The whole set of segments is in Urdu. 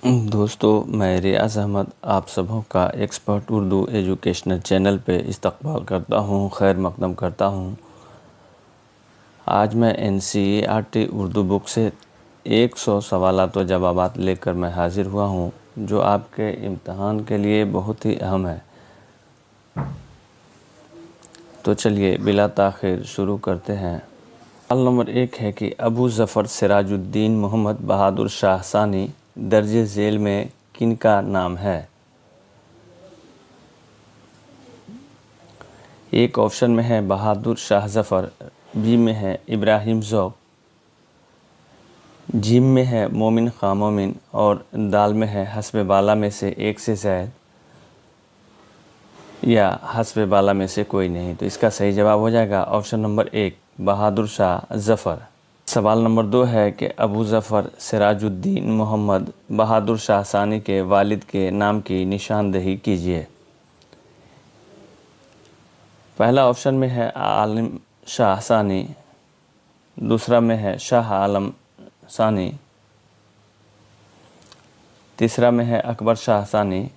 دوستو، میں ریاض احمد آپ سبوں کا ایکسپرٹ اردو ایجوکیشنل چینل پہ استقبال کرتا ہوں، خیر مقدم کرتا ہوں۔ آج میں NCERT اردو بک سے 100 سوالات و جوابات لے کر میں حاضر ہوا ہوں، جو آپ کے امتحان کے لیے بہت ہی اہم ہے۔ تو چلیے بلا تاخیر شروع کرتے ہیں۔ سوال نمبر 1 ہے کہ ابو ظفر سراج الدین محمد بہادر شاہ ثانی درج ذیل میں کن کا نام ہے؟ ایک آپشن میں ہے بہادر شاہ ظفر، بی میں ہے ابراہیم ذوق، جیم میں ہے مومن خاں مومن اور دال میں ہے حسب بالا میں سے ایک سے زائد یا حسب بالا میں سے کوئی نہیں۔ تو اس کا صحیح جواب ہو جائے گا آپشن نمبر 1 بہادر شاہ ظفر۔ سوال نمبر 2 ہے کہ ابو ظفر سراج الدین محمد بہادر شاہ ثانی کے والد کے نام کی نشاندہی کیجیے۔ پہلا آپشن میں ہے عالم شاہ ثانی، دوسرا میں ہے شاہ عالم ثانی، تیسرا میں ہے اکبر شاہ ثانی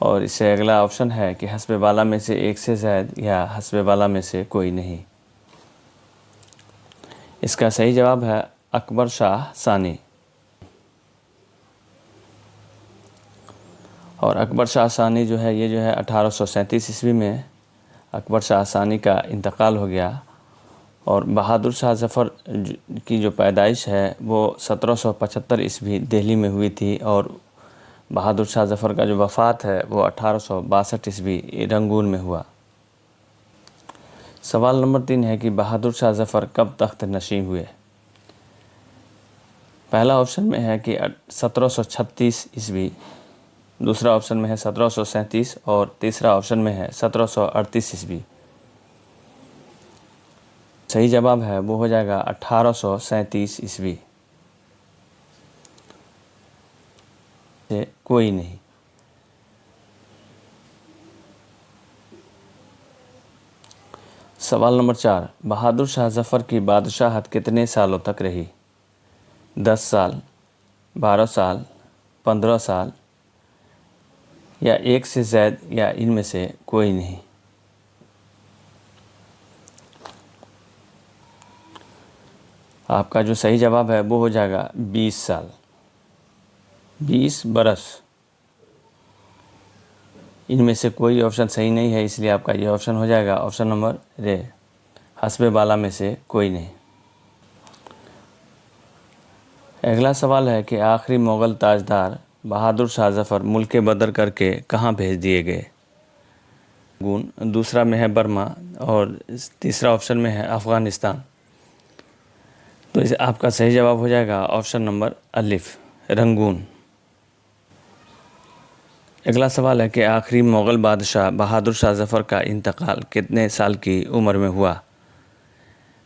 اور اس سے اگلا آپشن ہے کہ حسب بالا میں سے ایک سے زائد یا حسب بالا میں سے کوئی نہیں۔ اس کا صحیح جواب ہے اکبر شاہ ثانی۔ اور اکبر شاہ ثانی جو ہے یہ 1837 عیسوی میں اکبر شاہ ثانی کا انتقال ہو گیا، اور بہادر شاہ ظفر کی جو پیدائش ہے وہ 1775 عیسوی دہلی میں ہوئی تھی، اور بہادر شاہ ظفر کا جو وفات ہے وہ 1862 عیسوی رنگون میں ہوا۔ سوال نمبر 3 ہے کہ بہادر شاہ ظفر کب تخت نشین ہوئے؟ پہلا آپشن میں ہے کہ 1736 عیسوی، دوسرا آپشن میں ہے 1737 اور تیسرا آپشن میں ہے 1738 عیسوی۔ صحیح جواب ہے وہ ہو جائے گا 1837 عیسوی سے کوئی نہیں۔ سوال نمبر 4 بہادر شاہ ظفر کی بادشاہت کتنے سالوں تک رہی؟ 10 سال، 12 سال، 15 سال یا ایک سے زائد یا ان میں سے کوئی نہیں۔ آپ کا جو صحیح جواب ہے وہ ہو جائے گا 20 سال، 20 برس۔ ان میں سے کوئی آپشن صحیح نہیں ہے، اس لیے آپ کا یہ آپشن ہو جائے گا آپشن نمبر رے، حسب بالا میں سے کوئی نہیں۔ اگلا سوال ہے کہ آخری مغل تاجدار بہادر شاہ ظفر ملک بدر کر کے کہاں بھیج دیے گئے؟ دوسرا میں ہے برما اور تیسرا آپشن میں ہے افغانستان۔ تو آپ کا صحیح جواب ہو جائے گا آپشن نمبر الف، رنگون۔ اگلا سوال ہے کہ آخری مغل بادشاہ بہادر شاہ ظفر کا انتقال کتنے سال کی عمر میں ہوا؟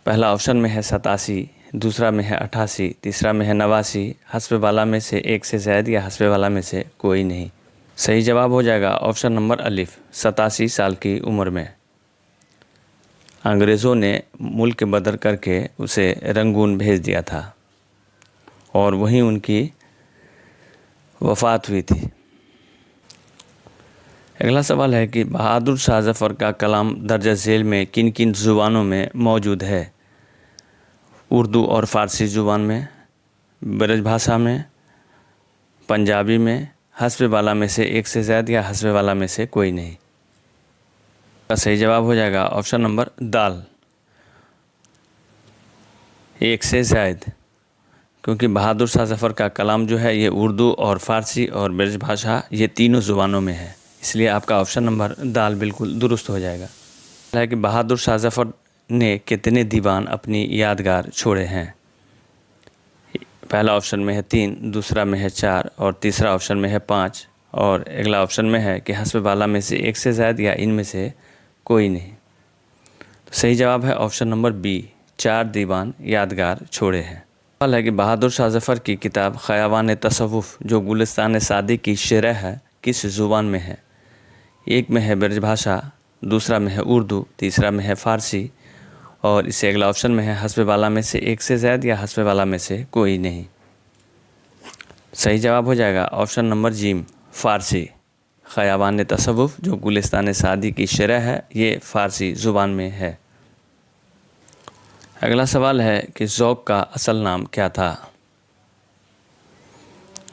پہلا آپشن میں ہے 87، دوسرا میں ہے 88، تیسرا میں ہے 89، حسب بالا میں سے ایک سے زائد یا حسب بالا میں سے کوئی نہیں۔ صحیح جواب ہو جائے گا آپشن نمبر الف، 87 سال کی عمر میں۔ انگریزوں نے ملک بدر کر کے اسے رنگون بھیج دیا تھا اور وہیں ان کی وفات ہوئی تھی۔ اگلا سوال ہے کہ بہادر شاہ ظفر کا کلام درج ذیل میں کن کن زبانوں میں موجود ہے؟ اردو اور فارسی زبان میں، برج بھاشا میں، پنجابی میں، حسب بالا میں سے ایک سے زائد یا حسب بالا میں سے کوئی نہیں۔ کا صحیح جواب ہو جائے گا آپشن نمبر دال، ایک سے زائد، کیونکہ بہادر شاہ ظفر کا کلام جو ہے یہ اردو اور فارسی اور برج بھاشا یہ تینوں زبانوں میں ہے، اس لیے آپ کا آپشن نمبر دال بالکل درست ہو جائے گا۔ ہے کہ بہادر شاہ ظفر نے کتنے دیوان اپنی یادگار چھوڑے ہیں؟ پہلا آپشن میں ہے 3، دوسرا میں ہے 4 اور تیسرا آپشن میں ہے 5 اور اگلا آپشن میں ہے کہ حسب بالا میں سے ایک سے زائد یا ان میں سے کوئی نہیں۔ تو صحیح جواب ہے آپشن نمبر بی، 4 دیوان یادگار چھوڑے ہیں۔ سوال ہے کہ بہادر شاہ ظفر کی کتاب خیاوان تصوف جو گلستان سعدی کی شرح ہے کس زبان میں ہے؟ ایک میں ہے برج بھاشا، دوسرا میں ہے اردو، تیسرا میں ہے فارسی اور اس سے اگلا آپشن میں ہے حسب بالا میں سے ایک سے زائد یا حسب بالا میں سے کوئی نہیں۔ صحیح جواب ہو جائے گا آپشن نمبر جیم فارسی۔ خیابان تصوف جو گلستان سعدی کی شرح ہے یہ فارسی زبان میں ہے۔ اگلا سوال ہے کہ ذوق کا اصل نام کیا تھا؟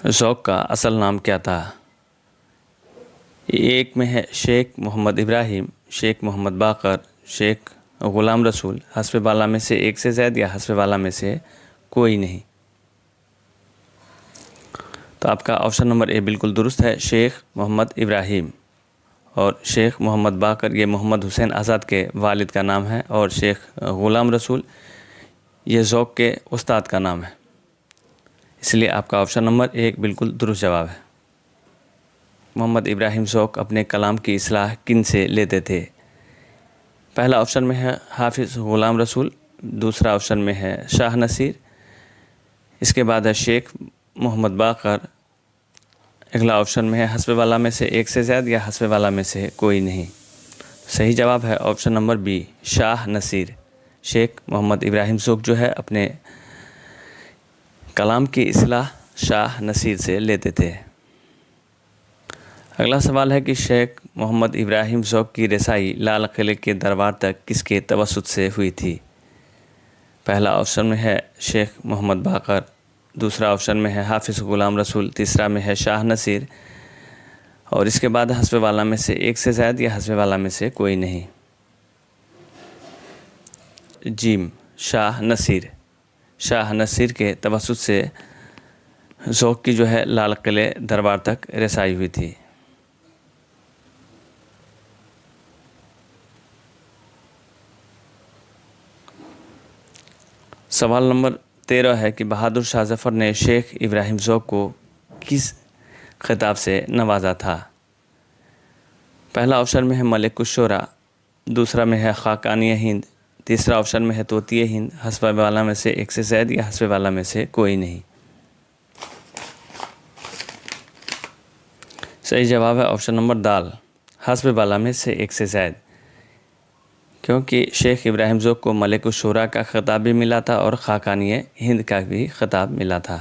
ذوق کا اصل نام کیا تھا؟ ایک میں ہے شیخ محمد ابراہیم، شیخ محمد باقر، شیخ غلام رسول، حسب بالا میں سے ایک سے زائد یا حسب بالا میں سے کوئی نہیں۔ تو آپ کا آپشن نمبر اے بالکل درست ہے، شیخ محمد ابراہیم۔ اور شیخ محمد باقر یہ محمد حسین آزاد کے والد کا نام ہے، اور شیخ غلام رسول یہ ذوق کے استاد کا نام ہے، اس لیے آپ کا آپشن نمبر ایک بالکل درست جواب ہے۔ محمد ابراہیم ذوق اپنے کلام کی اصلاح کن سے لیتے تھے؟ پہلا آپشن میں ہے حافظ غلام رسول، دوسرا آپشن میں ہے شاہ نصیر، اس کے بعد ہے شیخ محمد باقر، اگلا آپشن میں ہے حسب والا میں سے ایک سے زائد یا حسب والا میں سے کوئی نہیں۔ صحیح جواب ہے آپشن نمبر بی شاہ نصیر۔ شیخ محمد ابراہیم ذوق جو ہے اپنے کلام کی اصلاح شاہ نصیر سے لیتے تھے۔ اگلا سوال ہے کہ شیخ محمد ابراہیم ذوق کی رسائی لال قلعے کے دربار تک کس کے توسط سے ہوئی تھی؟ پہلا آپشن میں ہے شیخ محمد باقر، دوسرا آپشن میں ہے حافظ غلام رسول، تیسرا میں ہے شاہ نصیر، اور اس کے بعد حسب والا میں سے ایک سے زائد یا حسب والا میں سے کوئی نہیں۔ جیم شاہ نصیر۔ شاہ نصیر کے توسط سے ذوق کی جو ہے لال قلعے دربار تک رسائی ہوئی تھی۔ سوال نمبر 13 ہے کہ بہادر شاہ ظفر نے شیخ ابراہیم ذوق کو کس خطاب سے نوازا تھا؟ پہلا آپشن میں ہے ملک الشعراء، دوسرا میں ہے خاقانی ہند، تیسرا آپشن میں ہے طوطی ہند، حسب والا میں سے ایک سے زائد یا حسب والا میں سے کوئی نہیں۔ صحیح جواب ہے آپشن نمبر دال حسب والا میں سے ایک سے زائد، کیونکہ شیخ ابراہیم ذوق کو ملک الشعراء کا خطاب بھی ملا تھا اور خاقانی ہند کا بھی خطاب ملا تھا۔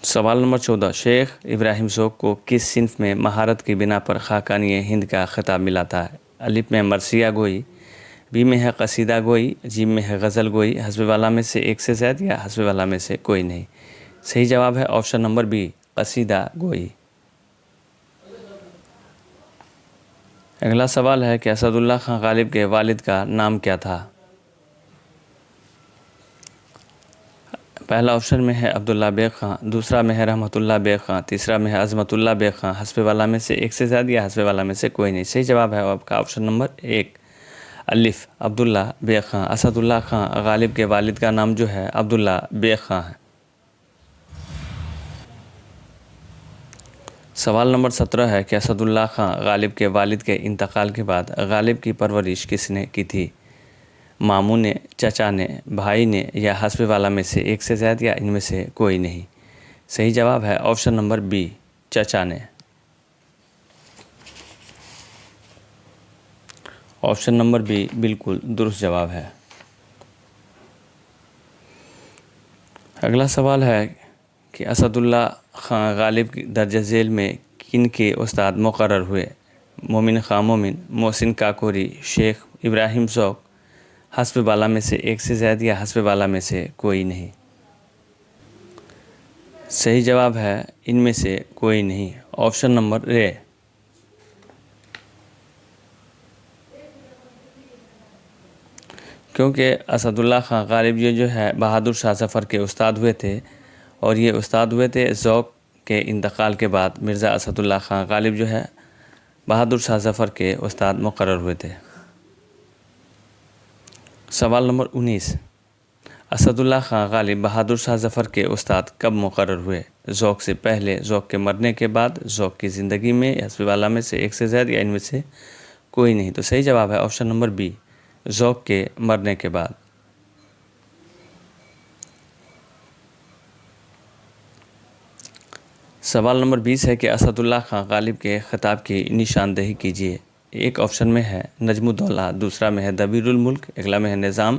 سوال نمبر 14 شیخ ابراہیم ذوق کو کس صنف میں مہارت کی بنا پر خاقانی ہند کا خطاب ملا تھا؟ الف میں مرثیہ گوئی، بی میں ہے قصیدہ گوئی، جیم میں ہے غزل گوئی، حسب والا میں سے ایک سے زائد یا حسب والا میں سے کوئی نہیں۔ صحیح جواب ہے آپشن نمبر بی قصیدہ گوئی۔ اگلا سوال ہے کہ اسد اللہ خان غالب کے والد کا نام کیا تھا؟ پہلا آپشن میں ہے عبداللہ بیگ خان، دوسرا میں ہے رحمت اللہ بیگ خان، تیسرا میں ہے عظمت اللہ بیگ خان، حسب والا میں سے ایک سے زائد یا حسب والا میں سے کوئی نہیں۔ صحیح جواب ہے آپ کا آپشن نمبر ایک الف عبداللہ بیگ خان۔ اسد اللہ خان غالب کے والد کا نام جو ہے عبداللہ بیگ خان ہے۔ سوال نمبر 17 ہے کہ اسد اللہ خان غالب کے والد کے انتقال کے بعد غالب کی پرورش کس نے کی تھی؟ ماموں نے، چچا نے، بھائی نے یا حسب والا میں سے ایک سے زائد یا ان میں سے کوئی نہیں۔ صحیح جواب ہے آپشن نمبر بی چچا نے۔ آپشن نمبر بی بالکل درست جواب ہے۔ اگلا سوال ہے کہ اسد اللہ خان غالب درجہ ذیل میں کن کے استاد مقرر ہوئے؟ مومن خان مومن، محسن کاکوری، شیخ ابراہیم ذوق، حسب والا میں سے ایک سے زائد یا حسب والا میں سے کوئی نہیں۔ صحیح جواب ہے ان میں سے کوئی نہیں، آپشن نمبر اے۔ کیونکہ اسد اللہ خان غالب یہ جو ہے بہادر شاہ ظفر کے استاد ہوئے تھے، اور یہ استاد ہوئے تھے ذوق کے انتقال کے بعد مرزا اسد اللہ خان غالب جو ہے بہادر شاہ ظفر کے استاد مقرر ہوئے تھے۔ سوال نمبر 19 اسد اللہ خان غالب بہادر شاہ ظفر کے استاد کب مقرر ہوئے؟ ذوق سے پہلے، ذوق کے مرنے کے بعد، ذوق کی زندگی میں، حسب والا میں سے ایک سے زائد یا ان میں سے کوئی نہیں۔ تو صحیح جواب ہے آپشن نمبر بی ذوق کے مرنے کے بعد۔ سوال نمبر 20 ہے کہ اسد اللہ خان غالب کے خطاب کی نشاندہی کیجیے۔ ایک آپشن میں ہے نجم الدولہ، دوسرا میں ہے دبیر الملک، اگلا میں ہے نظام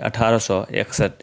1861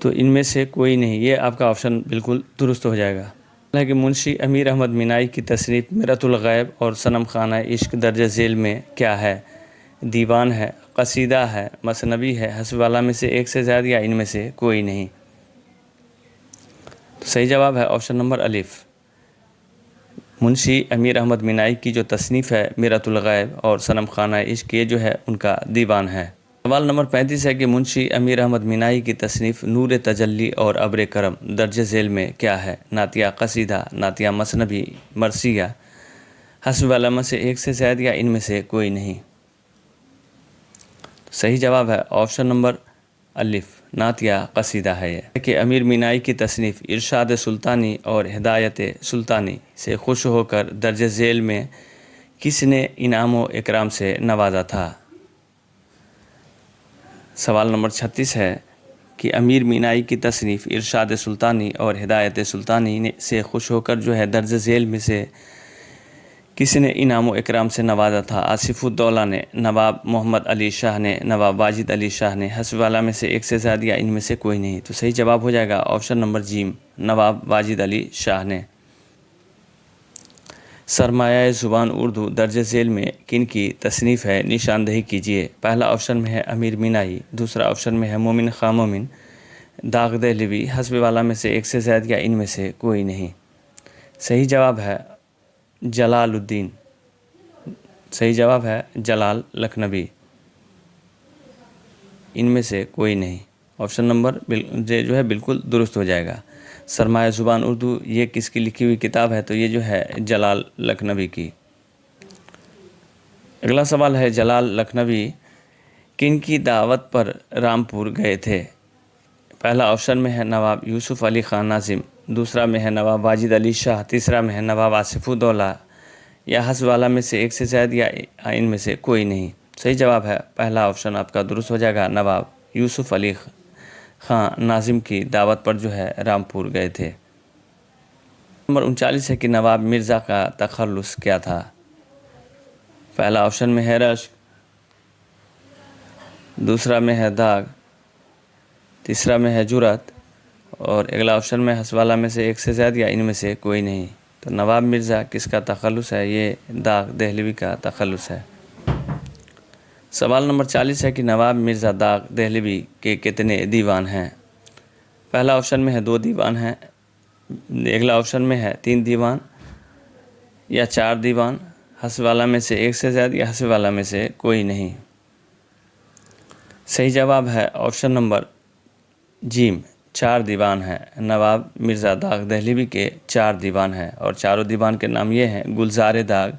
تو ان میں سے کوئی نہیں، یہ آپ کا آپشن بالکل درست ہو جائے گا۔ حالانکہ منشی امیر احمد مینائی کی تصنیف میرۃ الغیب اور صنم خانہ عشق درج ذیل میں کیا ہے؟ دیوان ہے، قصیدہ ہے، مثنوی ہے، حسب والا میں سے ایک سے زائد یا ان میں سے کوئی نہیں؟ تو صحیح جواب ہے آپشن نمبر الف، منشی امیر احمد مینائی کی جو تصنیف ہے میرۃ الغیب اور صنم خانہ عشق، یہ جو ہے ان کا دیوان ہے۔ سوال نمبر 35 ہے کہ منشی امیر احمد مینائی کی تصنیف نور تجلی اور ابر کرم درج ذیل میں کیا ہے؟ نعتیہ، قصیدہ، نعتیہ مثنوی، مرثیہ، حسب والا میں سے ایک سے زائد یا ان میں سے کوئی نہیں؟ صحیح جواب ہے آپشن نمبر الف، نعتیہ قصیدہ ہے یہ کہ امیر مینائی کی تصنیف ارشاد سلطانی اور ہدایت سلطانی سے خوش ہو کر درج ذیل میں کس نے انعام و اکرام سے نوازا تھا؟ سوال نمبر 36 ہے کہ امیر مینائی کی تصنیف ارشاد سلطانی اور ہدایت سلطانی سے خوش ہو کر جو ہے درج ذیل میں سے کس نے انعام و اکرام سے نوازا تھا؟ آصف الدولہ نے، نواب محمد علی شاہ نے، نواب واجد علی شاہ نے، حسب والا میں سے ایک سے زائد یا ان میں سے کوئی نہیں؟ تو صحیح جواب ہو جائے گا آپشن نمبر جیم، نواب واجد علی شاہ نے۔ سرمایہ زبان اردو درج ذیل میں کن کی تصنیف ہے؟ نشاندہی کیجیے۔ پہلا آپشن میں ہے امیر مینائی، دوسرا آپشن میں ہے مومن خاں مومن، داغ دہلوی، حسب والا میں سے ایک سے زائد یا ان میں سے کوئی نہیں؟ صحیح جواب ہے جلال الدین، صحیح جواب ہے جلال لکھنوی، ان میں سے کوئی نہیں۔ آپشن نمبر جو ہے بالکل درست ہو جائے گا۔ سرمایہ زبان اردو یہ کس کی لکھی ہوئی کتاب ہے؟ تو یہ جو ہے جلال لکھنوی کی۔ اگلا سوال ہے جلال لکھنوی کن کی دعوت پر رامپور گئے تھے؟ پہلا آپشن میں ہے نواب یوسف علی خان ناظم، دوسرا میں ہے نواب واجد علی شاہ، تیسرا میں ہے نواب آصف الدولہ، یا حسب والا میں سے ایک سے زائد یا ان میں سے کوئی نہیں؟ صحیح جواب ہے پہلا آپشن آپ کا درست ہو جائے گا، نواب یوسف علی خان ناظم کی دعوت پر جو ہے رامپور گئے تھے۔ نمبر 39 ہے کہ نواب مرزا کا تخلص کیا تھا؟ پہلا آپشن میں ہے رشک، دوسرا میں ہے داغ، تیسرا میں ہے جرأت، اور اگلا آپشن میں حسب والا میں سے ایک سے زائد یا ان میں سے کوئی نہیں؟ تو نواب مرزا کس کا تخلص ہے؟ یہ داغ دہلوی کا تخلص ہے۔ سوال نمبر 40 ہے کہ نواب مرزا داغ دہلوی کے کتنے دیوان ہیں؟ پہلا آپشن میں ہے 2 دیوان ہیں، اگلا آپشن میں ہے 3 دیوان یا 4 دیوان، حسب والا میں سے ایک سے زائد یا حسب والا میں سے کوئی نہیں؟ صحیح جواب ہے آپشن نمبر جیم، 4 دیوان ہیں۔ نواب مرزا داغ دہلوی کے 4 دیوان ہیں، اور چاروں دیوان کے نام یہ ہیں: گلزار داغ،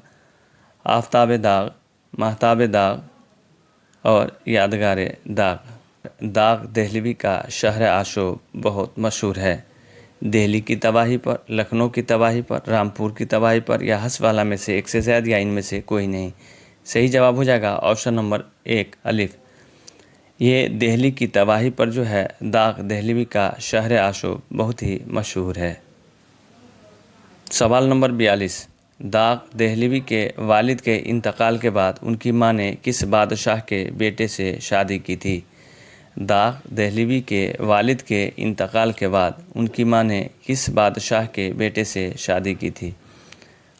آفتاب داغ، مہتاب داغ اور یادگار داغ۔ داغ دہلوی کا شہر آشوب بہت مشہور ہے، دہلی کی تباہی پر، لکھنؤ کی تباہی پر، رامپور کی تباہی پر، یا حسب والا میں سے ایک سے زائد یا ان میں سے کوئی نہیں؟ صحیح جواب ہو جائے گا آپشن نمبر 1 الف، یہ دہلی کی تباہی پر جو ہے داغ دہلوی کا شہر آشوب بہت ہی مشہور ہے۔ سوال نمبر 42، داغ دہلوی کے والد کے انتقال کے بعد ان کی ماں نے کس بادشاہ کے بیٹے سے شادی کی تھی؟ داغ دہلوی کے والد کے انتقال کے بعد ان کی ماں نے کس بادشاہ کے بیٹے سے شادی کی تھی؟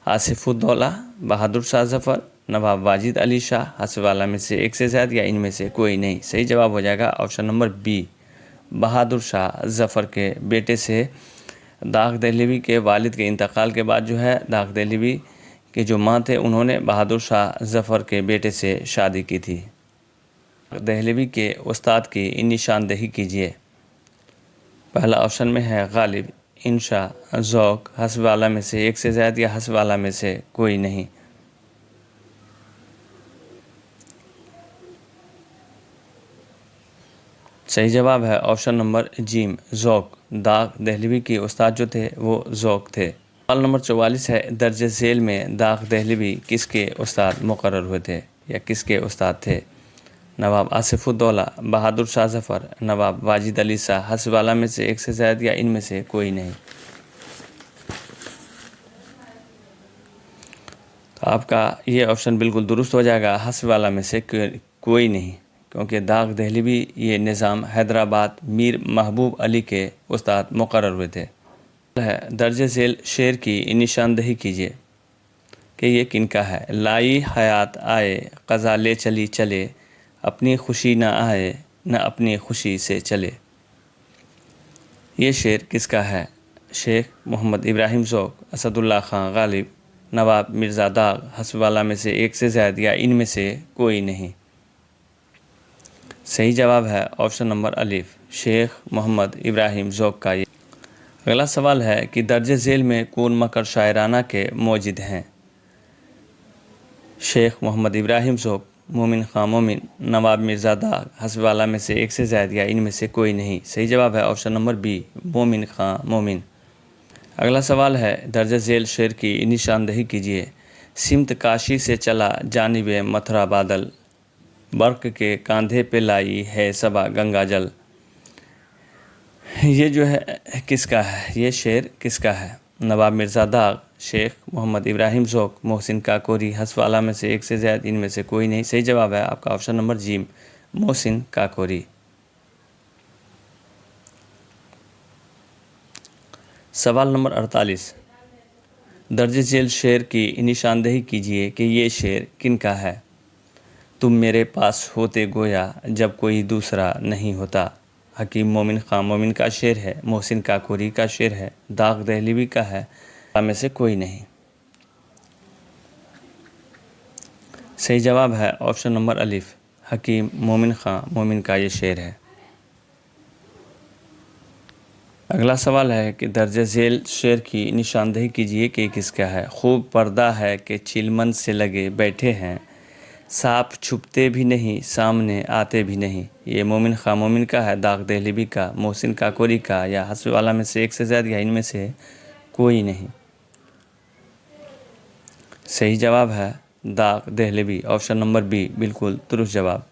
آصف الدولہ، بہادر شاہ ظفر، نواب واجد علی شاہ، حسب والا میں سے ایک سے زائد یا ان میں سے کوئی نہیں؟ صحیح جواب ہو جائے گا option number be, Bahadur Shah Zafar کے بیٹے سے داغ دہلوی کے والد کے انتقال کے بعد جو ہے داغ دہلوی کے جو ماں تھے انہوں نے بہادر شاہ ظفر کے بیٹے سے شادی کی تھی۔ دہلوی کے استاد کی نشاندہی کیجیے۔ پہلا آپشن میں ہے غالب، انشا، ذوق، حسب والا میں سے ایک سے زائد یا حسب والا میں سے کوئی نہیں؟ صحیح جواب ہے آپشن نمبر جیم، ذوق۔ داغ دہلوی کے استاد جو تھے وہ ذوق تھے۔ سوال نمبر 44 ہے درج ذیل میں داغ دہلوی کس کے استاد مقرر ہوئے تھے یا کس کے استاد تھے؟ نواب آصف الدولہ، بہادر شاہ ظفر، نواب واجد علی شاہ، حسب والا میں سے ایک سے زائد یا ان میں سے کوئی نہیں؟ تو آپ کا یہ آپشن بالکل درست ہو جائے گا، حسب والا میں سے کوئی نہیں، کیونکہ داغ دہلوی یہ نظام حیدرآباد میر محبوب علی کے استاد مقرر ہوئے تھے۔ درج ذیل شعر کی نشاندہی کیجیے کہ یہ کن کا ہے۔ لائی حیات آئے قضا لے چلی چلے، اپنی خوشی نہ آئے نہ اپنی خوشی سے چلے۔ یہ شعر کس کا ہے؟ شیخ محمد ابراہیم ذوق، اسد اللہ خان غالب، نواب مرزا داغ، حسب والا میں سے ایک سے زائد یا ان میں سے کوئی نہیں۔ صحیح جواب ہے آپشن نمبر الف، شیخ محمد ابراہیم ذوق کا۔ اگلا سوال ہے کہ درج ذیل میں کون مکر شاعرانہ کے موجد ہیں؟ شیخ محمد ابراہیم ذوق، مومن خان مومن، نواب مرزا داغ، حسب والا میں سے ایک سے زائد یا ان میں سے کوئی نہیں۔ صحیح جواب ہے آپشن نمبر بی، مومن خان مومن۔ اگلا سوال ہے درج ذیل شعر کی نشاندہی کیجیے۔ سمت کاشی سے چلا جانب متھرا بادل، برق کے کاندھے پہ لائی ہے صبا گنگا جل۔ یہ جو ہے کس کا ہے؟ یہ شعر کس کا ہے؟ نواب مرزا داغ، شیخ محمد ابراہیم ذوق، محسن کاکوری، حسب والا میں سے ایک سے زائد ان میں سے کوئی نہیں۔ صحیح جواب ہے آپ کا آپشن نمبر جی، محسن کاکوری۔ سوال نمبر 48، درج ذیل شعر کی نشاندہی کیجیے کہ یہ شعر کن کا ہے؟ تم میرے پاس ہوتے گویا جب کوئی دوسرا نہیں ہوتا، حکیم مومن خان مومن کا شعر ہے، محسن کاکوری کا شعر ہے، داغ دہلوی کا ہے، میں سے کوئی نہیں۔ صحیح جواب ہے آپشن نمبر الف، حکیم مومن خان مومن کا یہ شعر ہے۔ اگلا سوال ہے کہ درج ذیل شعر کی نشاندہی کیجیے کہ کس کا ہے؟ خوب پردہ ہے کہ چلمن سے لگے بیٹھے ہیں، سانپ چھپتے بھی نہیں سامنے آتے بھی نہیں۔ یہ مومن خان مومن کا ہے، داغ دہلوی کا، محسن کاکوری کا، یا حسب والا میں سے ایک سے زائد یا ان میں سے کوئی نہیں۔ صحیح جواب ہے داغ دہلوی، آپشن نمبر بی بالکل درست جواب۔